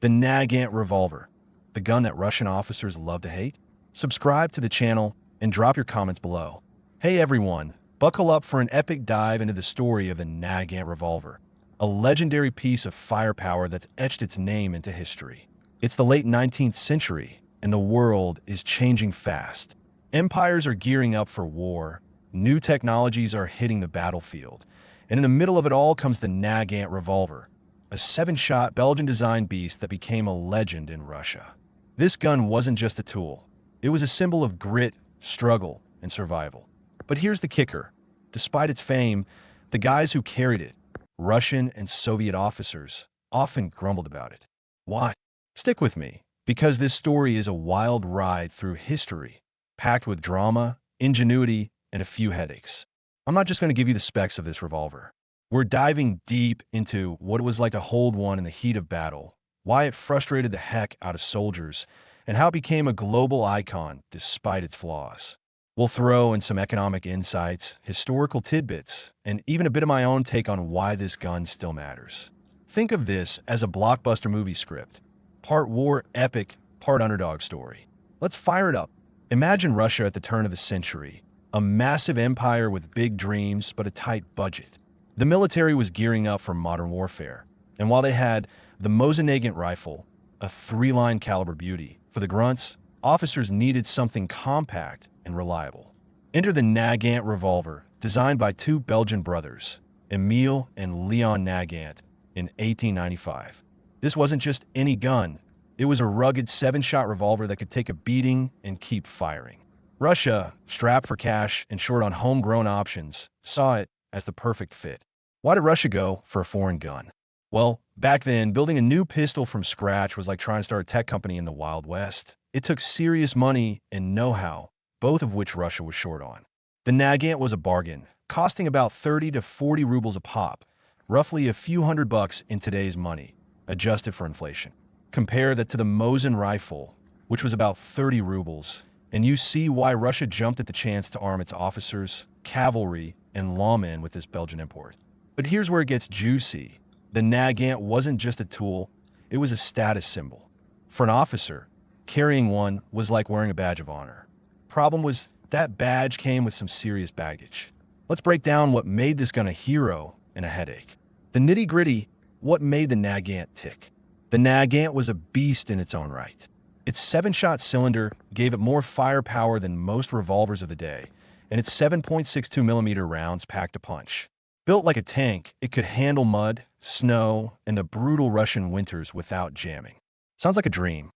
the NAGANT revolver, the gun that Russian officers love to hate? Subscribe to the channel and drop your comments below. Hey everyone, buckle up for an epic dive into the story of the NAGANT revolver, a legendary piece of firepower that's etched its name into history. It's the late 19th century, and the world is changing fast. Empires are gearing up for war, new technologies are hitting the battlefield, and in the middle of it all comes the NAGANT revolver, a 7-shot Belgian-designed beast that became a legend in Russia. This gun wasn't just a tool. It was a symbol of grit, struggle, and survival. But here's the kicker. Despite its fame, the guys who carried it, Russian and Soviet officers, often grumbled about it. Why? Stick with me, because this story is a wild ride through history, packed with drama, ingenuity, and a few headaches. I'm not just going to give you the specs of this revolver. We're diving deep into what it was like to hold one in the heat of battle, why it frustrated the heck out of soldiers, and how it became a global icon despite its flaws. We'll throw in some economic insights, historical tidbits, and even a bit of my own take on why this gun still matters. Think of this as a blockbuster movie script. Part war epic, part underdog story. Let's fire it up. Imagine Russia at the turn of the century, a massive empire with big dreams but a tight budget. The military was gearing up for modern warfare, and while they had the NAGANT rifle, a 3-line caliber beauty, for the grunts, officers needed something compact and reliable. Enter the NAGANT revolver, designed by two Belgian brothers, Emile and Leon Nagant, in 1895. This wasn't just any gun. It was a rugged 7-shot revolver that could take a beating and keep firing. Russia, strapped for cash and short on homegrown options, saw it as the perfect fit. Why did Russia go for a foreign gun? Well, back then, building a new pistol from scratch was like trying to start a tech company in the Wild West. It took serious money and know-how, both of which Russia was short on. The NAGANT was a bargain, costing about 30 to 40 rubles a pop, roughly a few $100 in today's money, adjusted for inflation. Compare that to the Mosin rifle, which was about 30 rubles, and you see why Russia jumped at the chance to arm its officers, cavalry, and lawmen with this Belgian import. But here's where it gets juicy. The NAGANT wasn't just a tool, it was a status symbol. For an officer, carrying one was like wearing a badge of honor. Problem was, that badge came with some serious baggage. Let's break down what made this gun a hero and a headache. The nitty-gritty, what made the NAGANT tick. The NAGANT was a beast in its own right. Its 7-shot cylinder gave it more firepower than most revolvers of the day, and its 7.62mm rounds packed a punch. Built like a tank, it could handle mud, snow, and the brutal Russian winters without jamming. Sounds like a dream,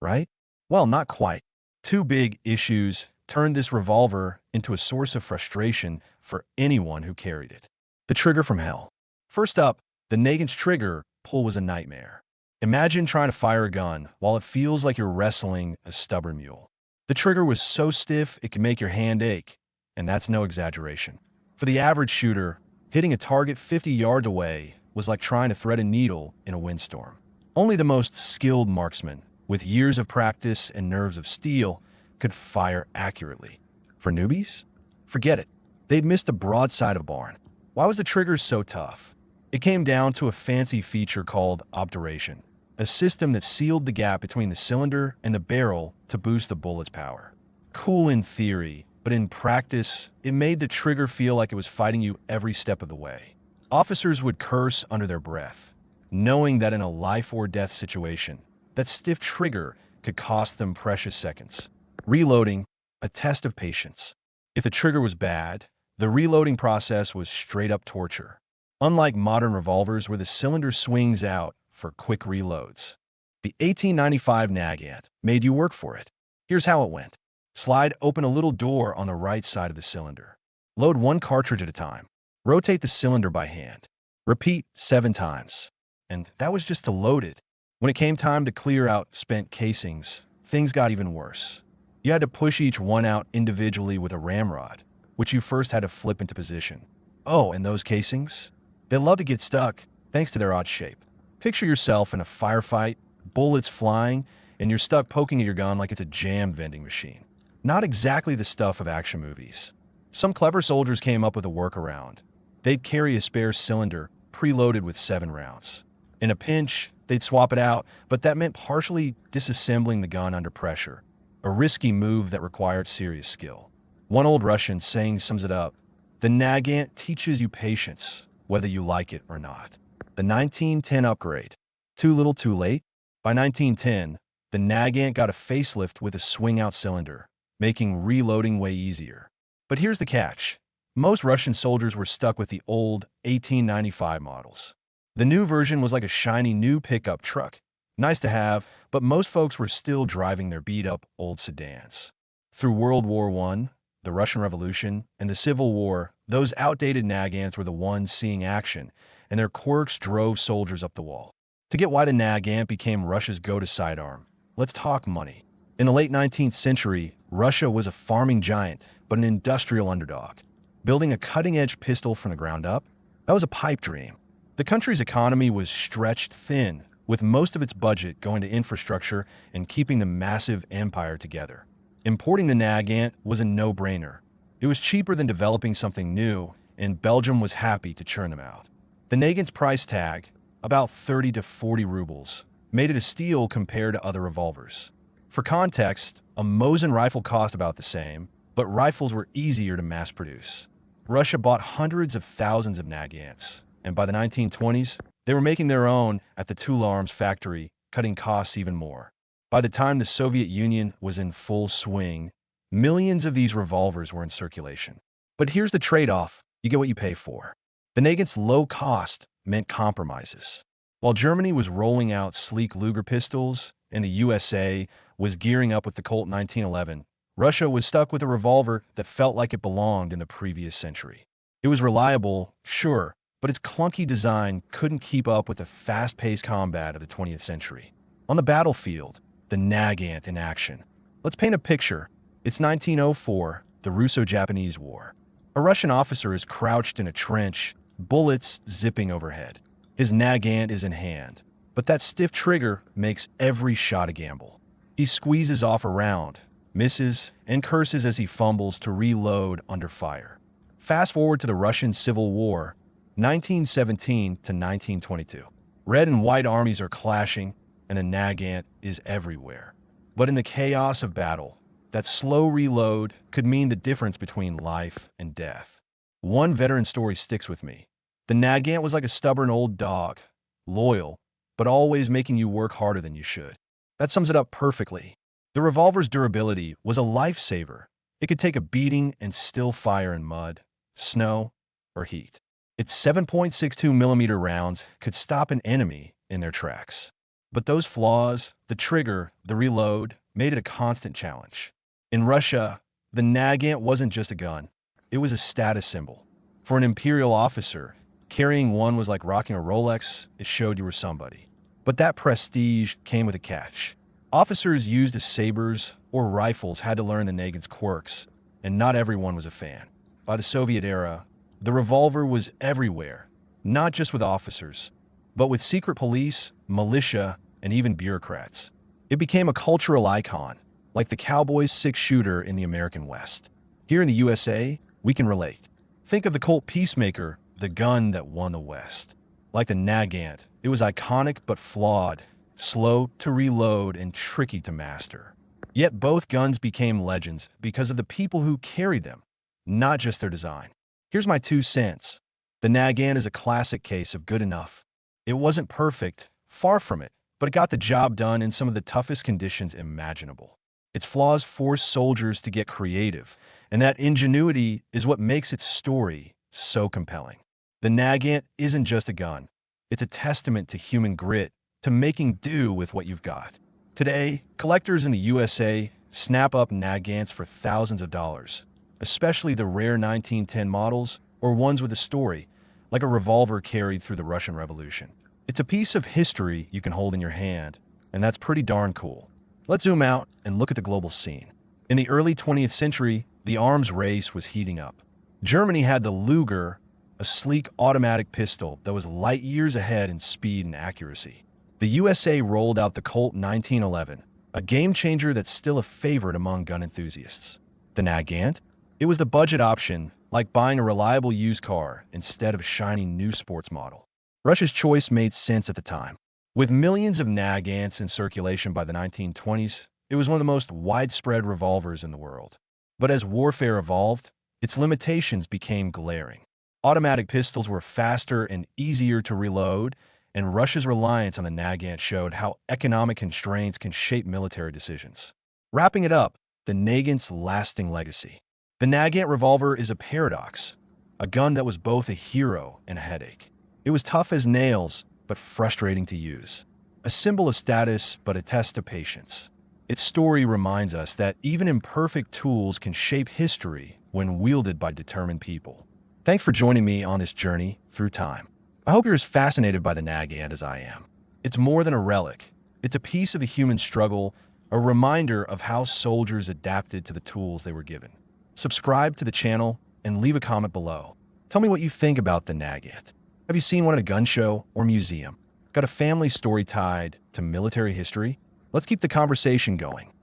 right? Well, not quite. Two big issues turned this revolver into a source of frustration for anyone who carried it. The trigger from hell. First up, the NAGANT's trigger pull was a nightmare. Imagine trying to fire a gun while it feels like you're wrestling a stubborn mule. The trigger was so stiff it could make your hand ache, and that's no exaggeration. For the average shooter, hitting a target 50 yards away was like trying to thread a needle in a windstorm. Only the most skilled marksman, with years of practice and nerves of steel, could fire accurately. For newbies? Forget it. They'd missed the broadside of a barn. Why was the trigger so tough? It came down to a fancy feature called obturation, a system that sealed the gap between the cylinder and the barrel to boost the bullet's power. Cool in theory, but in practice, it made the trigger feel like it was fighting you every step of the way. Officers would curse under their breath, knowing that in a life-or-death situation, that stiff trigger could cost them precious seconds. Reloading, a test of patience. If the trigger was bad, the reloading process was straight-up torture. Unlike modern revolvers where the cylinder swings out for quick reloads, the 1895 NAGANT made you work for it. Here's how it went. Slide open a little door on the right side of the cylinder. Load one cartridge at a time. Rotate the cylinder by hand. Repeat 7 times. And that was just to load it. When it came time to clear out spent casings, things got even worse. You had to push each one out individually with a ramrod, which you first had to flip into position. Oh, and those casings? They love to get stuck, thanks to their odd shape. Picture yourself in a firefight, bullets flying, and you're stuck poking at your gun like it's a jam vending machine. Not exactly the stuff of action movies. Some clever soldiers came up with a workaround. They'd carry a spare cylinder preloaded with 7 rounds. In a pinch, they'd swap it out, but that meant partially disassembling the gun under pressure, a risky move that required serious skill. One old Russian saying sums it up: the NAGANT teaches you patience, whether you like it or not. The 1910 upgrade. Too little too late? By 1910, the NAGANT got a facelift with a swing-out cylinder, making reloading way easier. But here's the catch. Most Russian soldiers were stuck with the old 1895 models. The new version was like a shiny new pickup truck. Nice to have, but most folks were still driving their beat-up old sedans. Through World War I, the Russian Revolution, and the Civil War, those outdated NAGANTs were the ones seeing action, and their quirks drove soldiers up the wall. To get why the NAGANT became Russia's go-to sidearm, let's talk money. In the late 19th century, Russia was a farming giant, but an industrial underdog. Building a cutting-edge pistol from the ground up, that was a pipe dream. The country's economy was stretched thin, with most of its budget going to infrastructure and keeping the massive empire together. Importing the NAGANT was a no-brainer. It was cheaper than developing something new, and Belgium was happy to churn them out. The NAGANT's price tag, about 30 to 40 rubles, made it a steal compared to other revolvers. For context, a Mosin rifle cost about the same, but rifles were easier to mass produce. Russia bought hundreds of thousands of NAGANTs, and by the 1920s, they were making their own at the Tula Arms factory, cutting costs even more. By the time the Soviet Union was in full swing, millions of these revolvers were in circulation. But here's the trade-off: you get what you pay for. The NAGANT's low cost meant compromises. While Germany was rolling out sleek Luger pistols and the USA was gearing up with the Colt 1911, Russia was stuck with a revolver that felt like it belonged in the previous century. It was reliable, sure, but its clunky design couldn't keep up with the fast-paced combat of the 20th century. On the battlefield, the NAGANT in action. Let's paint a picture. It's 1904, the Russo-Japanese War. A Russian officer is crouched in a trench, bullets zipping overhead. His NAGANT is in hand, but that stiff trigger makes every shot a gamble. He squeezes off a round, misses, and curses as he fumbles to reload under fire. Fast forward to the Russian Civil War, 1917 to 1922. Red and white armies are clashing, and the NAGANT is everywhere. But in the chaos of battle, that slow reload could mean the difference between life and death. One veteran story sticks with me. The NAGANT was like a stubborn old dog, loyal, but always making you work harder than you should. That sums it up perfectly. The revolver's durability was a lifesaver. It could take a beating and still fire in mud, snow, or heat. Its 7.62mm rounds could stop an enemy in their tracks. But those flaws, the trigger, the reload, made it a constant challenge. In Russia, the NAGANT wasn't just a gun. It was a status symbol. For an imperial officer, carrying one was like rocking a Rolex. It showed you were somebody. But that prestige came with a catch. Officers used as sabers or rifles had to learn the NAGANT's quirks, and not everyone was a fan. By the Soviet era, the revolver was everywhere, not just with officers, but with secret police, militia, and even bureaucrats. It became a cultural icon, like the cowboy's six-shooter in the American West. Here in the USA, we can relate. Think of the Colt Peacemaker, the gun that won the West. Like the NAGANT, it was iconic but flawed, slow to reload and tricky to master. Yet both guns became legends because of the people who carried them, not just their design. Here's my 2 cents. The NAGANT is a classic case of good enough. It wasn't perfect, far from it, but it got the job done in some of the toughest conditions imaginable. Its flaws forced soldiers to get creative, and that ingenuity is what makes its story so compelling. The NAGANT isn't just a gun. It's a testament to human grit, to making do with what you've got. Today, collectors in the USA snap up NAGANTs for thousands of dollars, especially the rare 1910 models or ones with a story, like a revolver carried through the Russian Revolution. It's a piece of history you can hold in your hand, and that's pretty darn cool. Let's zoom out and look at the global scene. In the early 20th century, the arms race was heating up. Germany had the Luger, a sleek automatic pistol that was light years ahead in speed and accuracy. The USA rolled out the Colt 1911, a game-changer that's still a favorite among gun enthusiasts. The NAGANT? It was the budget option, like buying a reliable used car instead of a shiny new sports model. Russia's choice made sense at the time. With millions of NAGANTs in circulation by the 1920s, it was one of the most widespread revolvers in the world. But as warfare evolved, its limitations became glaring. Automatic pistols were faster and easier to reload, and Russia's reliance on the NAGANT showed how economic constraints can shape military decisions. Wrapping it up, the NAGANT's lasting legacy. The NAGANT revolver is a paradox, a gun that was both a hero and a headache. It was tough as nails, but frustrating to use. A symbol of status, but a test of patience. Its story reminds us that even imperfect tools can shape history when wielded by determined people. Thanks for joining me on this journey through time. I hope you're as fascinated by the NAGANT as I am. It's more than a relic. It's a piece of the human struggle, a reminder of how soldiers adapted to the tools they were given. Subscribe to the channel and leave a comment below. Tell me what you think about the NAGANT. Have you seen one at a gun show or museum? Got a family story tied to military history? Let's keep the conversation going.